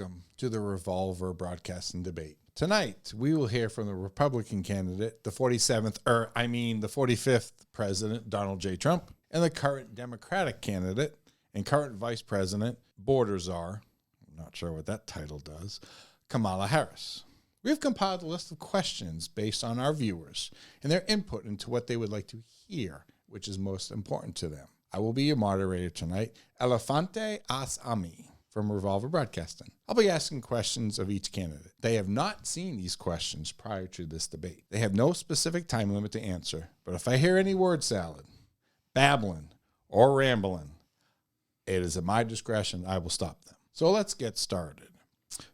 Welcome to the Revolver Broadcasting debate. Tonight, we will hear from the Republican candidate, the 45th President, Donald J. Trump, and the current Democratic candidate and current Vice President, Border Czar, I'm not sure what that title does, Kamala Harris. We have compiled a list of questions based on our viewers and their input into what they would like to hear, which is most important to them. I will be your moderator tonight, Elefante Asami from Revolver Broadcasting. I'll be asking questions of each candidate. They have not seen these questions prior to this debate. They have no specific time limit to answer, but if I hear any word salad, babbling, or rambling, it is at my discretion. I will stop them. So let's get started.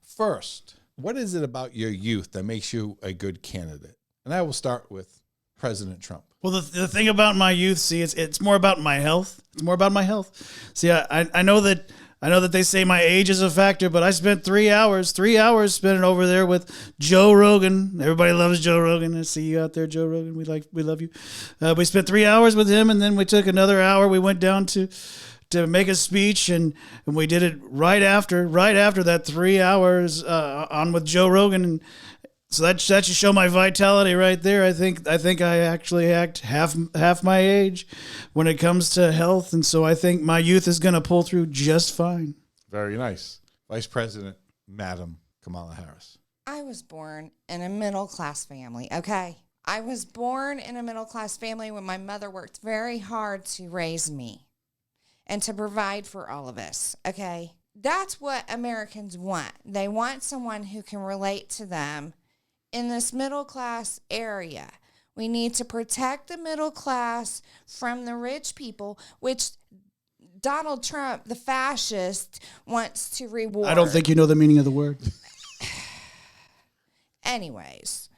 First, what is it about your youth that makes you a good candidate? And I will start with President Trump. Well, the thing about my youth, see, it's more about my health. It's more about my health. See, I know that they say my age is a factor, but I spent 3 hours spending over there with Joe Rogan. Everybody loves Joe Rogan. I see you out there, Joe Rogan. We love you. We spent 3 hours with him, and then we took another hour. We went down to make a speech, and we did it right after that 3 hours on with Joe Rogan. And so that should show my vitality right there. I think I actually act half my age when it comes to health, and so I think my youth is going to pull through just fine. Very nice. Vice President, Madam Kamala Harris. I was born in a middle-class family, okay? I was born in a middle-class family when my mother worked very hard to raise me and to provide for all of us, okay? That's what Americans want. They want someone who can relate to them in this middle-class area. We need to protect the middle class from the rich people, which Donald Trump, the fascist, wants to reward. I don't think you know the meaning of the word. Anyways,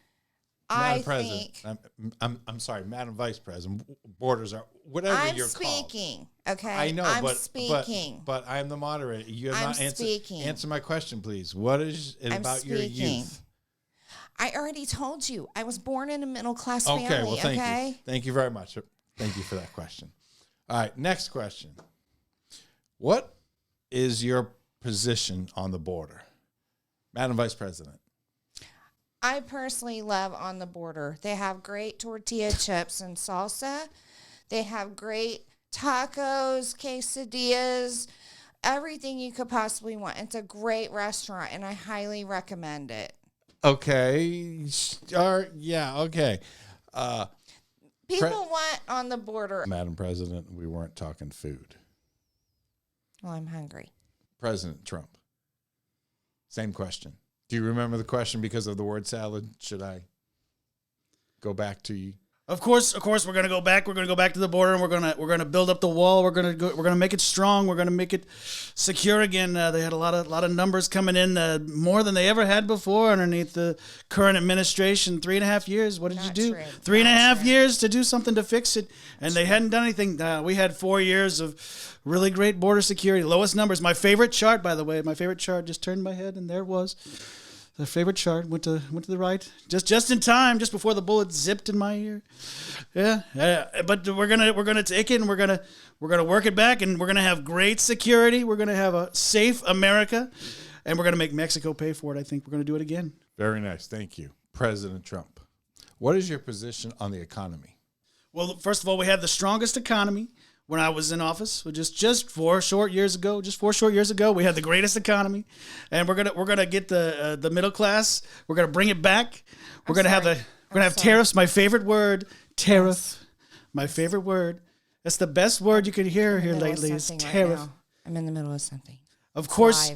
Madam President, I'm sorry, Madam Vice President, Borders are whatever you're called. I'm speaking, okay? I know, I'm speaking. But I'm the moderator. You have not speaking. Answer my question, please. What is it about your youth? I already told you. I was born in a middle-class family, okay? Well, thank okay? you. Thank you very much. Thank you for that question. All right, next question. What is your position on the border? Madam Vice President. I personally love On the Border. They have great tortilla chips and salsa. They have great tacos, quesadillas, everything you could possibly want. It's a great restaurant, and I highly recommend it. Okay. Yeah, okay. People want On the Border. Madam President, we weren't talking food. Well, I'm hungry. President Trump. Same question. Do you remember the question because of the word salad? Should I go back to you? Of course, we're gonna go back. We're gonna go back to the border, and we're gonna build up the wall. We're gonna make it strong. We're gonna make it secure again. They had a lot of numbers coming in, more than they ever had before underneath the current administration. 3.5 years. What did you do? 3.5 years to do something to fix it, and they hadn't done anything. We had 4 years of really great border security, lowest numbers. My favorite chart, by the way, just turned my head, and there it was. The favorite chart went to the right, just in time, just before the bullet zipped in my ear. Yeah. But we're gonna take it, and we're gonna work it back, and we're gonna have great security. We're gonna have a safe America, and we're gonna make Mexico pay for it. I think we're gonna do it again. Very nice, thank you, President Trump. What is your position on the economy? Well, first of all, we had the strongest economy when I was in office. Just 4 short years ago, we had the greatest economy, and we're gonna get the middle class. We're gonna bring it back. We're gonna have tariffs. My favorite word, tariff. Yes. My favorite word. That's the best word you could hear here lately. Is tariff. Right, I'm in the middle of something. Of course,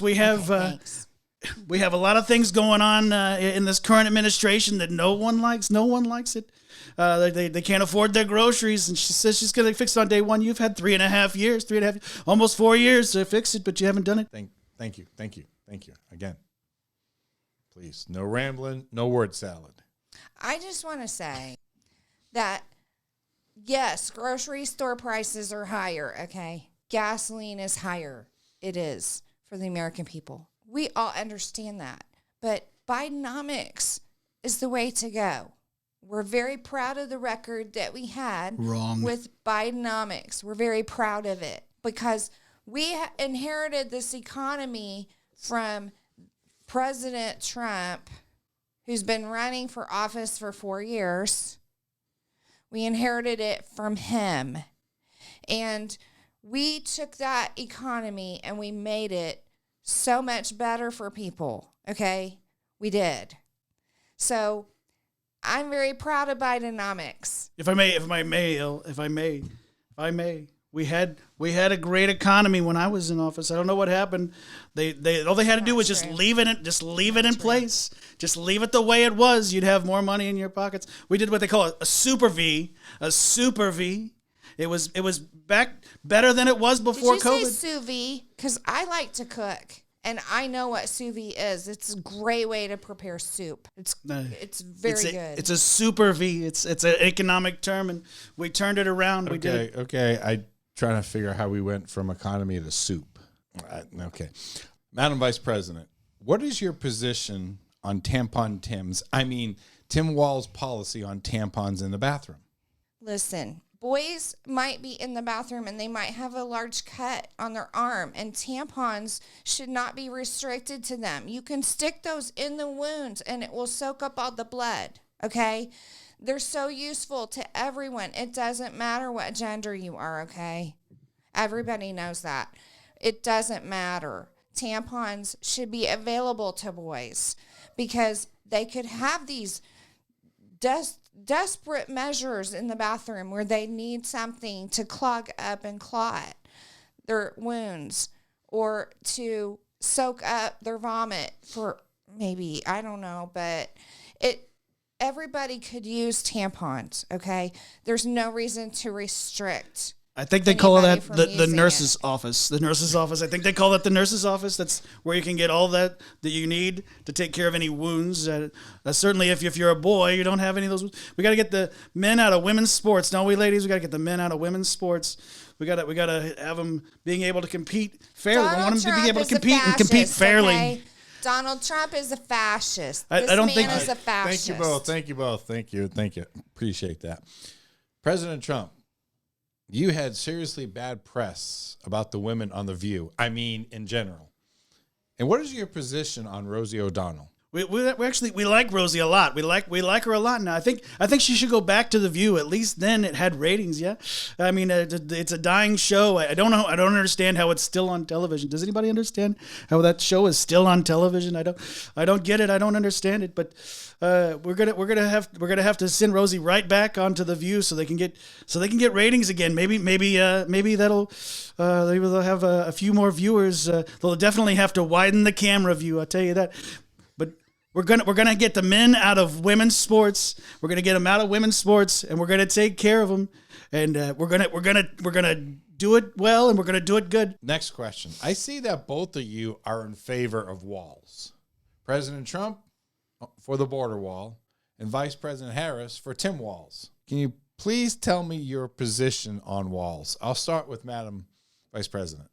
we have. We have a lot of things going on in this current administration that no one likes. No one likes it. They can't afford their groceries, and she says she's going to fix it on day one. You've had 3.5 years, almost 4 years to fix it, but you haven't done it. Thank you. Again, please, no rambling, no word salad. I just want to say that, yes, grocery store prices are higher, okay? Gasoline is higher. It is for the American people. We all understand that. But Bidenomics is the way to go. We're very proud of the record that we had with Bidenomics. We're very proud of it because we inherited this economy from President Trump, who's been running for office for 4 years. We inherited it from him. And we took that economy and we made it so much better for people. Okay? We did. So I'm very proud of Bidenomics. If I may, we had a great economy when I was in office. I don't know what happened. They all they had to do was just leave it in place. Just leave it the way it was. You'd have more money in your pockets. We did what they call a super V. It was back better than it was before COVID. Did you say sous vide? Because I like to cook. And I know what sous vide is. It's a great way to prepare soup. It's very good. It's a super V. It's an economic term, and we turned it around. Okay, we did it. Okay. I'm trying to figure out how we went from economy to soup. Okay. Madam Vice President, what is your position on Tim Wall's policy on tampons in the bathroom? Listen, boys might be in the bathroom and they might have a large cut on their arm, and tampons should not be restricted to them. You can stick those in the wounds and it will soak up all the blood, okay? They're so useful to everyone. It doesn't matter what gender you are, okay? Everybody knows that. It doesn't matter. Tampons should be available to boys because they could have these desperate measures in the bathroom where they need something to clog up and clot their wounds or to soak up their vomit for maybe, I don't know, but everybody could use tampons, okay? There's no reason to restrict. I think they call that the nurse's office. The nurse's office. I think they call that the nurse's office. That's where you can get all that you need to take care of any wounds. Certainly, if you're a boy, you don't have any of those. We got to get the men out of women's sports. Don't we, ladies? We got to get the men out of women's sports. We got to have them being able to compete fairly. We want them to be able to compete and compete fairly. Okay? Donald Trump is a fascist. I don't think is a fascist. Thank you both. Thank you. Appreciate that. President Trump, you had seriously bad press about the women on The View. I mean, in general. And what is your position on Rosie O'Donnell? We like Rosie a lot. We like her a lot now. I think she should go back to The View. At least then it had ratings. Yeah, I mean it's a dying show. I don't know. I don't understand how it's still on television. Does anybody understand how that show is still on television? I don't get it. I don't understand it. But we're gonna have to send Rosie right back onto The View so they can get ratings again. Maybe that'll they'll have a few more viewers. They'll definitely have to widen the camera view. I'll tell you that. We're gonna get the men out of women's sports. We're gonna get them out of women's sports, and we're gonna take care of them. And we're gonna do it well, and we're gonna do it good. Next question. I see that both of you are in favor of walls. President Trump for the border wall, and Vice President Harris for Tim Walls. Can you please tell me your position on walls? I'll start with Madam Vice President.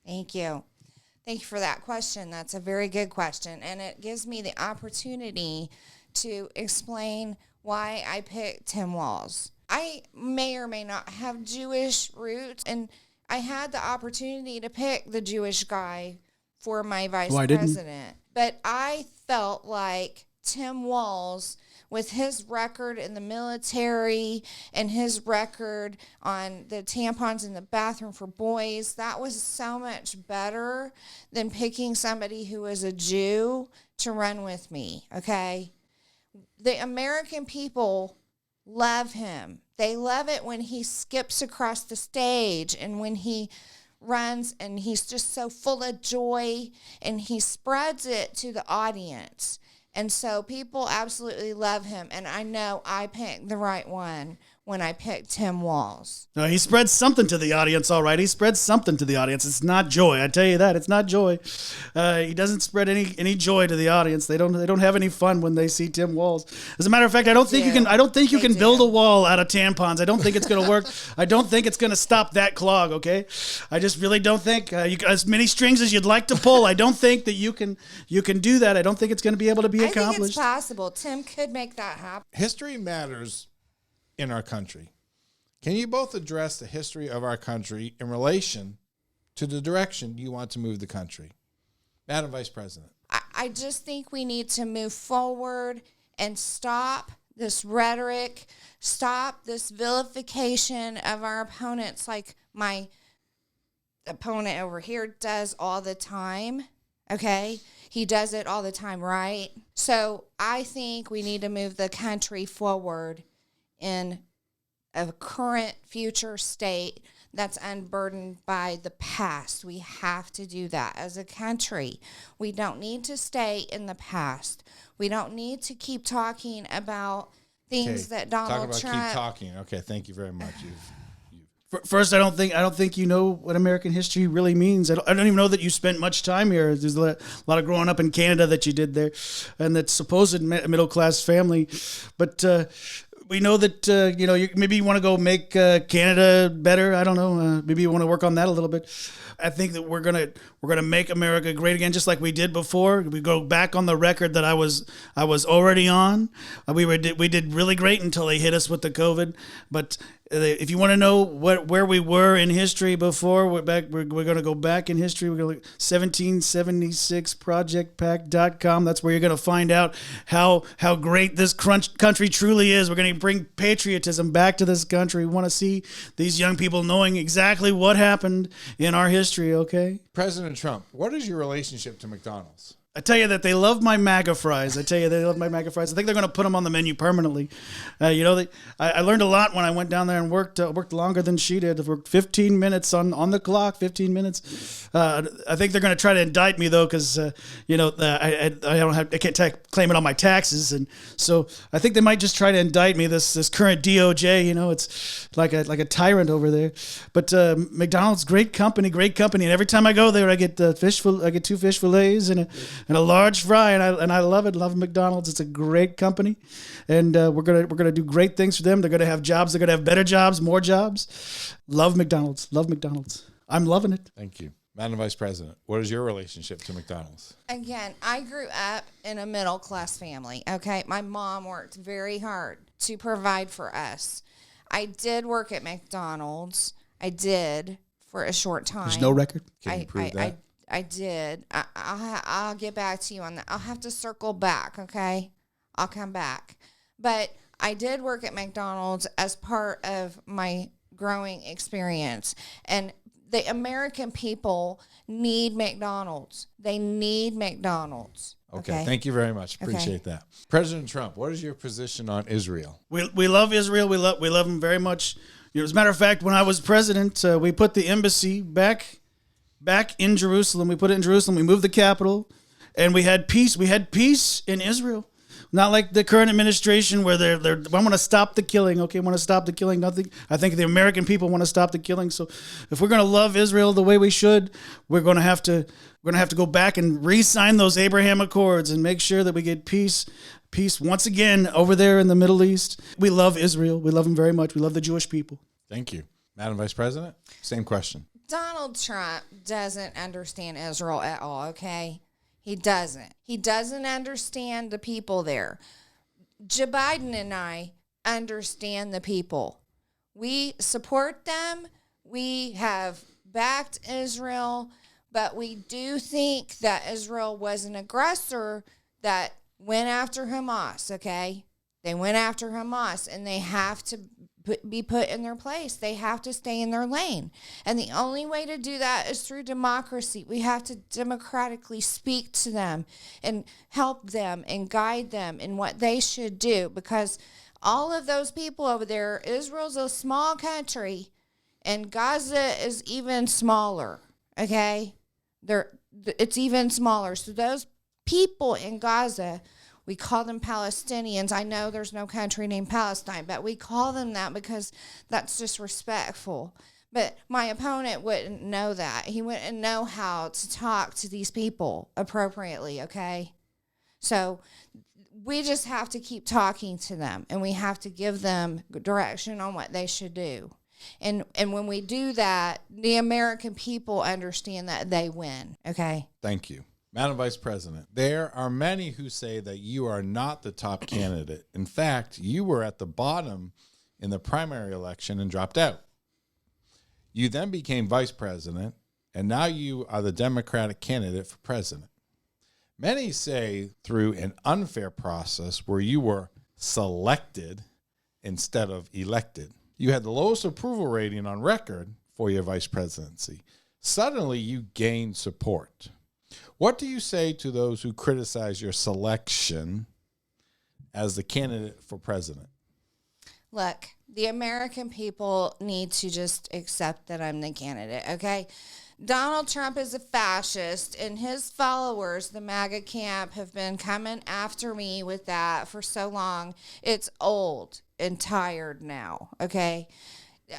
Thank you. Thank you for that question. That's a very good question. And it gives me the opportunity to explain why I picked Tim Walls. I may or may not have Jewish roots, and I had the opportunity to pick the Jewish guy for my vice president. But I felt like Tim Walls, with his record in the military and his record on the tampons in the bathroom for boys, that was so much better than picking somebody who was a Jew to run with me, okay? The American people love him. They love it when he skips across the stage and when he runs and he's just so full of joy and he spreads it to the audience. And so people absolutely love him. And I know I picked the right one when I picked Tim Walls. No, he spreads something to the audience, all right. He spreads something to the audience. It's not joy. I tell you that. It's not joy. He doesn't spread any joy to the audience. They don't have any fun when they see Tim Walls. As a matter of fact, I don't think you can build a wall out of tampons. I don't think it's going to work. I don't think it's going to stop that clog, okay? I just really don't think as many strings as you'd like to pull, I don't think that you can do that. I don't think it's going to be able to be accomplished. I think it's possible. Tim could make that happen. History matters in our country. Can you both address the history of our country in relation to the direction you want to move the country? Madam Vice President. I just think we need to move forward and stop this rhetoric, stop this vilification of our opponents like my opponent over here does all the time, okay? He does it all the time, right? So I think we need to move the country forward in a current future state that's unburdened by the past. We have to do that as a country. We don't need to stay in the past. We don't need to keep talking about things that Donald Trump. Keep talking. Okay, thank you very much. First, I don't think you know what American history really means. I don't even know that you spent much time here. There's a lot of growing up in Canada that you did there, and that supposed middle class family. But we know that maybe you want to go make Canada better. I don't know. Maybe you want to work on that a little bit. I think that we're gonna make America great again, just like we did before. We go back on the record that I was already on. We did really great until they hit us with the COVID. But if you want to know where we were in history before, we're going to go back in history. We're going to 1776projectpac.com. That's where you're going to find out how great this country truly is. We're going to bring patriotism back to this country. We want to see these young people knowing exactly what happened in our history, okay? President Trump, what is your relationship to McDonald's? I tell you that they love my MAGA fries. I think they're going to put them on the menu permanently. I learned a lot when I went down there and worked longer than she did. I worked 15 minutes on the clock, 15 minutes. I think they're going to try to indict me though, because I can't claim it on my taxes, and so I think they might just try to indict me. This current DOJ, it's like a tyrant over there. But McDonald's, great company, and every time I go there, I get two fish fillets and a large fry, and I love it. Love McDonald's. It's a great company, and we're gonna do great things for them. They're gonna have jobs. They're gonna have better jobs, more jobs. Love McDonald's. I'm loving it. Thank you, Madam Vice President. What is your relationship to McDonald's? Again, I grew up in a middle class family. Okay, my mom worked very hard to provide for us. I did work at McDonald's. I did for a short time. There's no record. Can you prove that? I did. I'll get back to you on that. I'll have to circle back, okay? I'll come back. But I did work at McDonald's as part of my growing experience. And the American people need McDonald's. They need McDonald's. Okay. Thank you very much. Appreciate that. President Trump, what is your position on Israel? We love Israel. We love them very much. As a matter of fact, when I was president, we put the embassy back in Jerusalem. We put it in Jerusalem. We moved the capital, and we had peace. We had peace in Israel. Not like the current administration where they want to stop the killing. Okay, want to stop the killing. Nothing. I think the American people want to stop the killing. So if we're going to love Israel the way we should, we're going to have to go back and re-sign those Abraham Accords and make sure that we get peace once again over there in the Middle East. We love Israel. We love them very much. We love the Jewish people. Thank you. Madam Vice President, same question. Donald Trump doesn't understand Israel at all, okay? He doesn't. He doesn't understand the people there. Joe Biden and I understand the people. We support them. We have backed Israel, but we do think that Israel was an aggressor that went after Hamas, okay? They went after Hamas, and they have to be put in their place. They have to stay in their lane. And the only way to do that is through democracy. We have to democratically speak to them and help them and guide them in what they should do, because all of those people over there, Israel's a small country and Gaza is even smaller, okay? It's even smaller. So those people in Gaza, we call them Palestinians. I know there's no country named Palestine, but we call them that because that's disrespectful. But my opponent wouldn't know that. He wouldn't know how to talk to these people appropriately, okay? So we just have to keep talking to them, and we have to give them direction on what they should do. And when we do that, the American people understand that they win, okay? Thank you. Madam Vice President, there are many who say that you are not the top candidate. In fact, you were at the bottom in the primary election and dropped out. You then became vice president, and now you are the Democratic candidate for president. Many say through an unfair process where you were selected instead of elected. You had the lowest approval rating on record for your vice presidency. Suddenly, you gained support. What do you say to those who criticize your selection as the candidate for president? Look, the American people need to just accept that I'm the candidate, okay? Donald Trump is a fascist, and his followers, the MAGA camp, have been coming after me with that for so long. It's old and tired now, okay?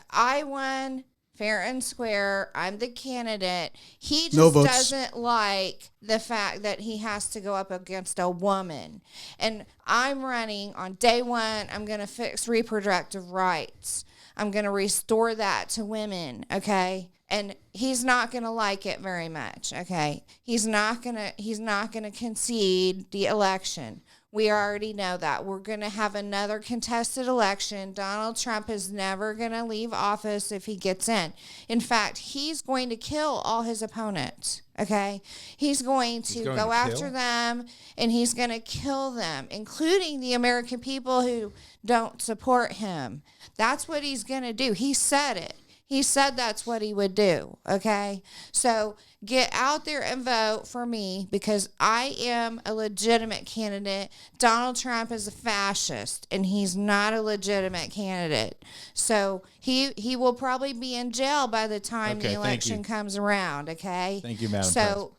I won fair and square. I'm the candidate. He just doesn't like the fact that he has to go up against a woman. And I'm running on day one. I'm going to fix reproductive rights. I'm going to restore that to women, okay? And he's not going to like it very much, okay? He's not going to concede the election. We already know that. We're going to have another contested election. Donald Trump is never going to leave office if he gets in. In fact, he's going to kill all his opponents, okay? He's going to go after them, and he's going to kill them, including the American people who don't support him. That's what he's going to do. He said it. He said that's what he would do, okay? So get out there and vote for me because I am a legitimate candidate. Donald Trump is a fascist, and he's not a legitimate candidate. So he will probably be in jail by the time the election comes around, okay? Thank you, Madam President.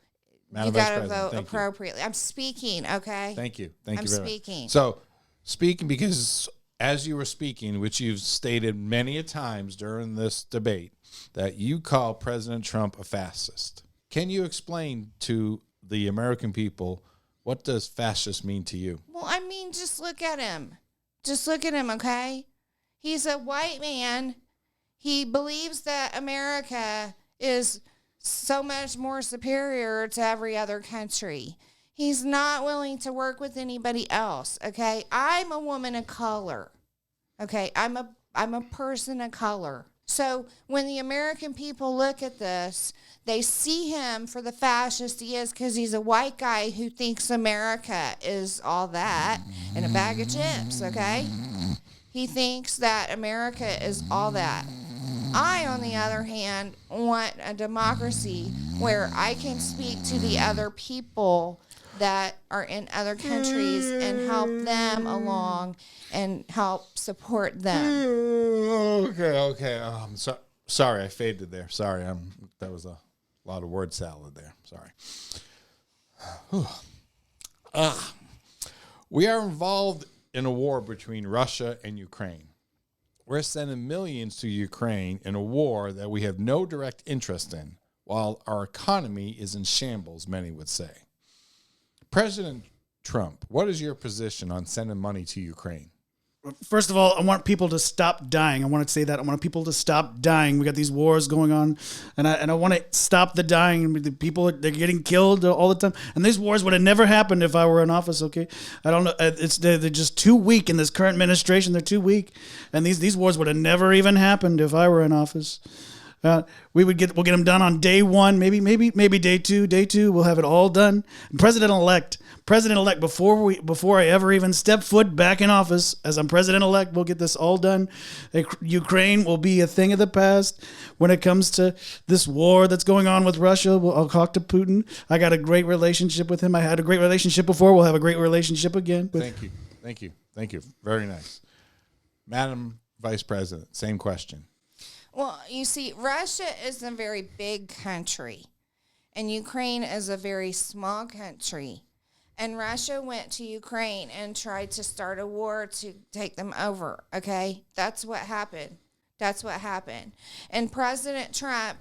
Madam You Vice got to President, vote appropriately. I'm speaking, okay? Thank you. I'm speaking. So, speaking because as you were speaking, which you've stated many a times during this debate, that you call President Trump a fascist. Can you explain to the American people what does fascist mean to you? Well, I mean, just look at him. Just look at him, okay? He's a white man. He believes that America is so much more superior to every other country. He's not willing to work with anybody else, okay? I'm a woman of color, okay? I'm a person of color. So when the American people look at this, they see him for the fascist he is because he's a white guy who thinks America is all that and a bag of chips, okay? He thinks that America is all that. I, on the other hand, want a democracy where I can speak to the other people that are in other countries and help them along and help support them. Okay. Sorry, I faded there. Sorry, that was a lot of word salad there. Sorry. We are involved in a war between Russia and Ukraine. We're sending millions to Ukraine in a war that we have no direct interest in, while our economy is in shambles, many would say. President Trump, what is your position on sending money to Ukraine? First of all, I want people to stop dying. I want to say that. I want people to stop dying. We got these wars going on, and I want to stop the dying. The people, they're getting killed all the time. And these wars would have never happened if I were in office, okay? I don't know. They're just too weak in this current administration. They're too weak. And these wars would have never even happened if I were in office. We'll get them done on day one, maybe day two. Day two, we'll have it all done. President-elect, before I ever even step foot back in office, as I'm president-elect, we'll get this all done. Ukraine will be a thing of the past when it comes to this war that's going on with Russia. I'll talk to Putin. I got a great relationship with him. I had a great relationship before. We'll have a great relationship again. Thank you. Very nice. Madam Vice President, same question. Well, you see, Russia is a very big country, and Ukraine is a very small country. And Russia went to Ukraine and tried to start a war to take them over, okay? That's what happened. And President Trump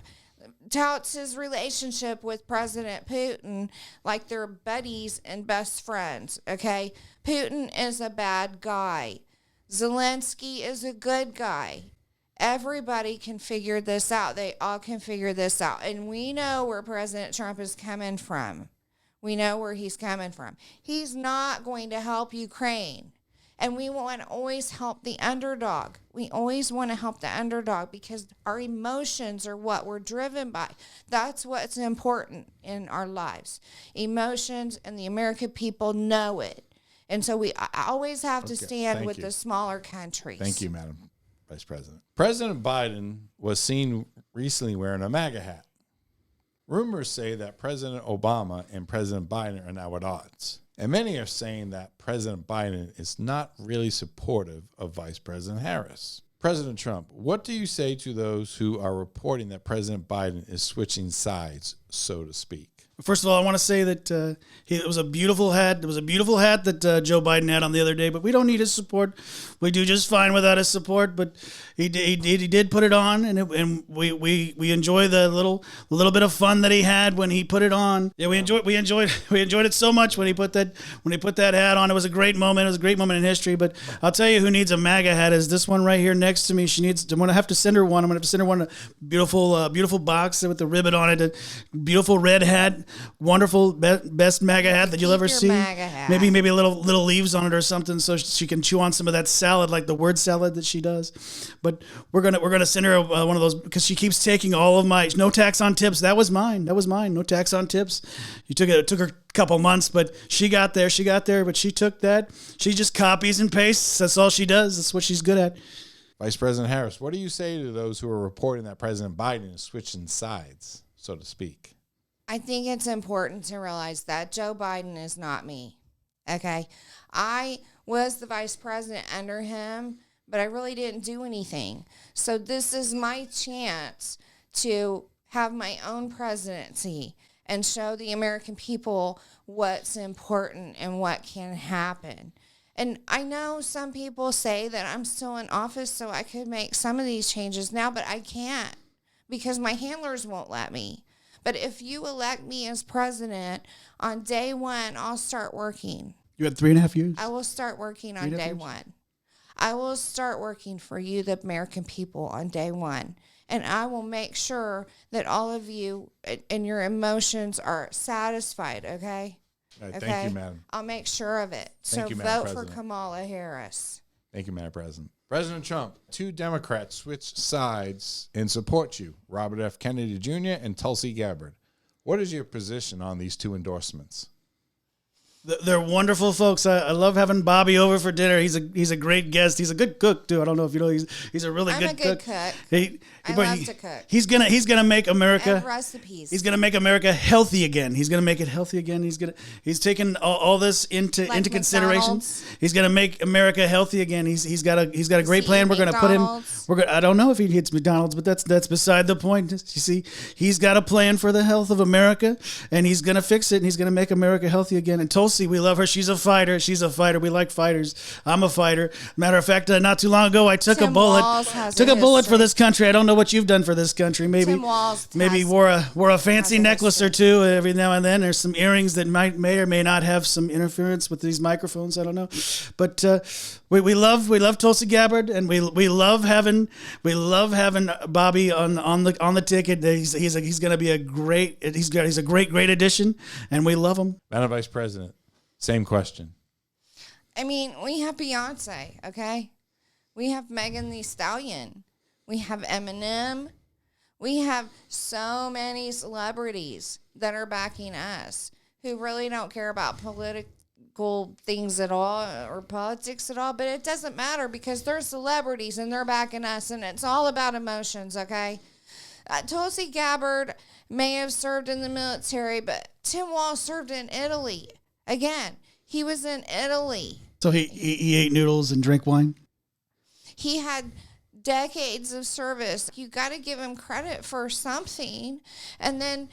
touts his relationship with President Putin like they're buddies and best friends, okay? Putin is a bad guy. Zelensky is a good guy. Everybody can figure this out. They all can figure this out. And we know where President Trump is coming from. We know where he's coming from. He's not going to help Ukraine. And we want to always help the underdog. We always want to help the underdog because our emotions are what we're driven by. That's what's important in our lives. Emotions, and the American people know it. And so we always have to stand with the smaller countries. Thank you, Madam Vice President. President Biden was seen recently wearing a MAGA hat. Rumors say that President Obama and President Biden are now at odds. And many are saying that President Biden is not really supportive of Vice President Harris. President Trump, what do you say to those who are reporting that President Biden is switching sides, so to speak? First of all, I want to say that it was a beautiful hat. It was a beautiful hat that Joe Biden had on the other day, but we don't need his support. We do just fine without his support, but he did put it on, and we enjoy the little bit of fun that he had when he put it on. Yeah, we enjoyed it so much when he put that hat on. It was a great moment. It was a great moment in history. But I'll tell you who needs a MAGA hat is this one right here next to me. I'm gonna have to send her one. I'm gonna have to send her one. A beautiful box with the ribbon on it. A beautiful red hat. Wonderful, best MAGA hat that you'll ever see. Maybe a little leaves on it or something, so she can chew on some of that salad, like the word salad that she does. But we're gonna send her one of those because she keeps taking all of my no tax on tips. That was mine. No tax on tips. It took her a couple months, but she got there. But she took that. She just copies and pastes. That's all she does. That's what she's good at. Vice President Harris, what do you say to those who are reporting that President Biden is switching sides, so to speak? I think it's important to realize that Joe Biden is not me, okay? I was the vice president under him, but I really didn't do anything. So this is my chance to have my own presidency and show the American people what's important and what can happen. And I know some people say that I'm still in office, so I could make some of these changes now, but I can't because my handlers won't let me. But if you elect me as president, on day one, I'll start working. You had 3.5 years? I will start working on day one. I will start working for you, the American people, on day one. And I will make sure that all of you and your emotions are satisfied, okay? All right, thank you, madam. I'll make sure of it. Thank so you, Madam vote for President. Kamala Harris. Thank you, Madam President. President Trump, 2 Democrats switched sides and support you, Robert F. Kennedy Jr. and Tulsi Gabbard. What is your position on these 2 endorsements? They're wonderful folks. I love having Bobby over for dinner. He's a great guest. He's a good cook too. I don't know if you know he's a really good cook. I love to cook. He's gonna make America. I have recipes. He's gonna make America healthy again. He's gonna make it healthy again. He's taken all this into consideration. McDonald's. He's gonna make America healthy again. He's got a great plan. We're gonna put him. McDonald's. I don't know if he hits McDonald's, but that's beside the point. You see, he's got a plan for the health of America, and he's gonna fix it. And he's gonna make America healthy again. And Tulsi, we love her. She's a fighter. We like fighters. I'm a fighter. Matter of fact, not too long ago, I took a bullet. For this country. I don't know what you've done for this country. Maybe wore a fancy necklace or two every now and then. There's some earrings that may or may not have some interference with these microphones. I don't know, but we love Tulsi Gabbard, and we love having Bobby on the ticket. He's going to be a great addition, and we love him. Madam Vice President, same question. I mean, we have Beyonce, okay? We have Megan Thee Stallion. We have Eminem. We have so many celebrities that are backing us who really don't care about political things at all or politics at all, but it doesn't matter because they're celebrities and they're backing us, and it's all about emotions, okay? Tulsi Gabbard may have served in the military, but Tim Walz served in Italy. Again, he was in Italy. So he ate noodles and drank wine? He had decades of service. You got to give him credit for something. And then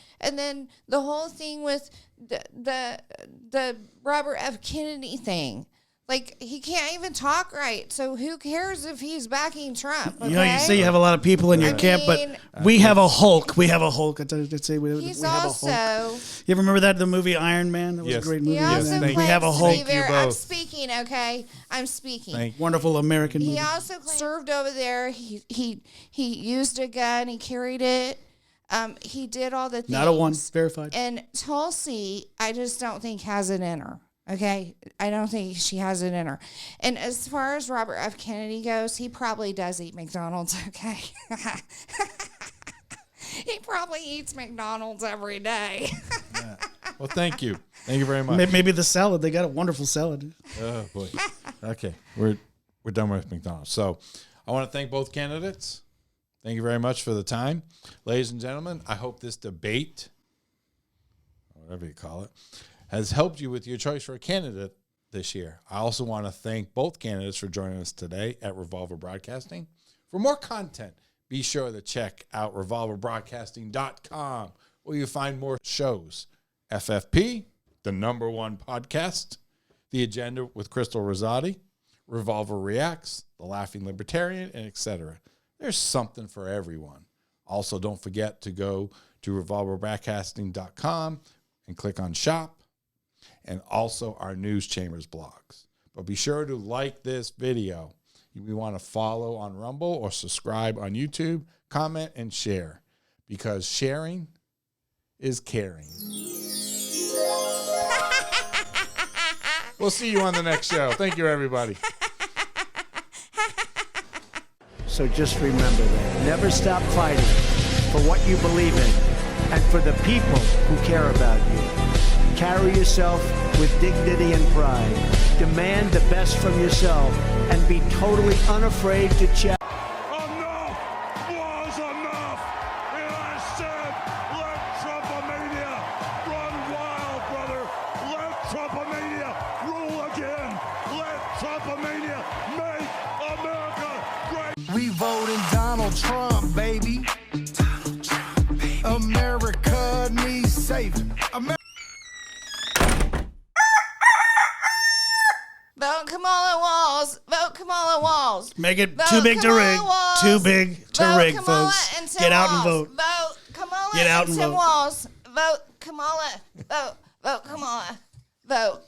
the whole thing with the Robert F. Kennedy thing. Like, he can't even talk right. So who cares if he's backing Trump? Okay? You know, you say you have a lot of people in your camp, but we have a Hulk. We have a Hulk. I'd say we have a Hulk. You ever remember the movie Iron Man? That was a great movie. We have a Hulk. You both. I'm speaking, okay? I'm speaking. Wonderful American movie. He also served over there. He used a gun. He carried it. He did all the things. Not a one. Verified. And Tulsi, I just don't think has it in her. Okay, I don't think she has it in her. And as far as Robert F. Kennedy goes, he probably does eat McDonald's, okay? He probably eats McDonald's every day. Yeah. Well, thank you. Thank you very much. Maybe the salad. They got a wonderful salad. Oh, boy. Okay, we're done with McDonald's. So I want to thank both candidates. Thank you very much for the time. Ladies and gentlemen, I hope this debate, whatever you call it, has helped you with your choice for a candidate this year. I also want to thank both candidates for joining us today at Revolver Broadcasting. For more content, be sure to check out revolverbroadcasting.com, where you find more shows. FFP, the #1 podcast, The Agenda with Crystal Rosati, Revolver Reacts, The Laughing Libertarian, and etc. There's something for everyone. Also, don't forget to go to revolverbroadcasting.com and click on shop, and also our news chambers blogs. But be sure to like this video. You want to follow on Rumble or subscribe on YouTube, comment, and share, because sharing is caring. We'll see you on the next show. Thank you, everybody. So just remember that. Never stop fighting for what you believe in and for the people who care about you. Carry yourself with dignity and pride. Demand the best from yourself and be totally unafraid to challenge. Enough was enough. And I said, let Trumpomania run wild, brother. Let Trumpomania rule again. Let Trumpomania make America great. We voting Donald Trump, baby. Donald Trump, baby. America needs saving. Vote Kamala Walls. Vote Kamala Walls. Make it Vote too big to Kamala rig. Walls. Too big to Vote rig, Kamala folks. and Tim Get out and Walls. vote. Vote Kamala Get out and Tim vote. Walls. Vote Kamala. Vote Kamala. Vote.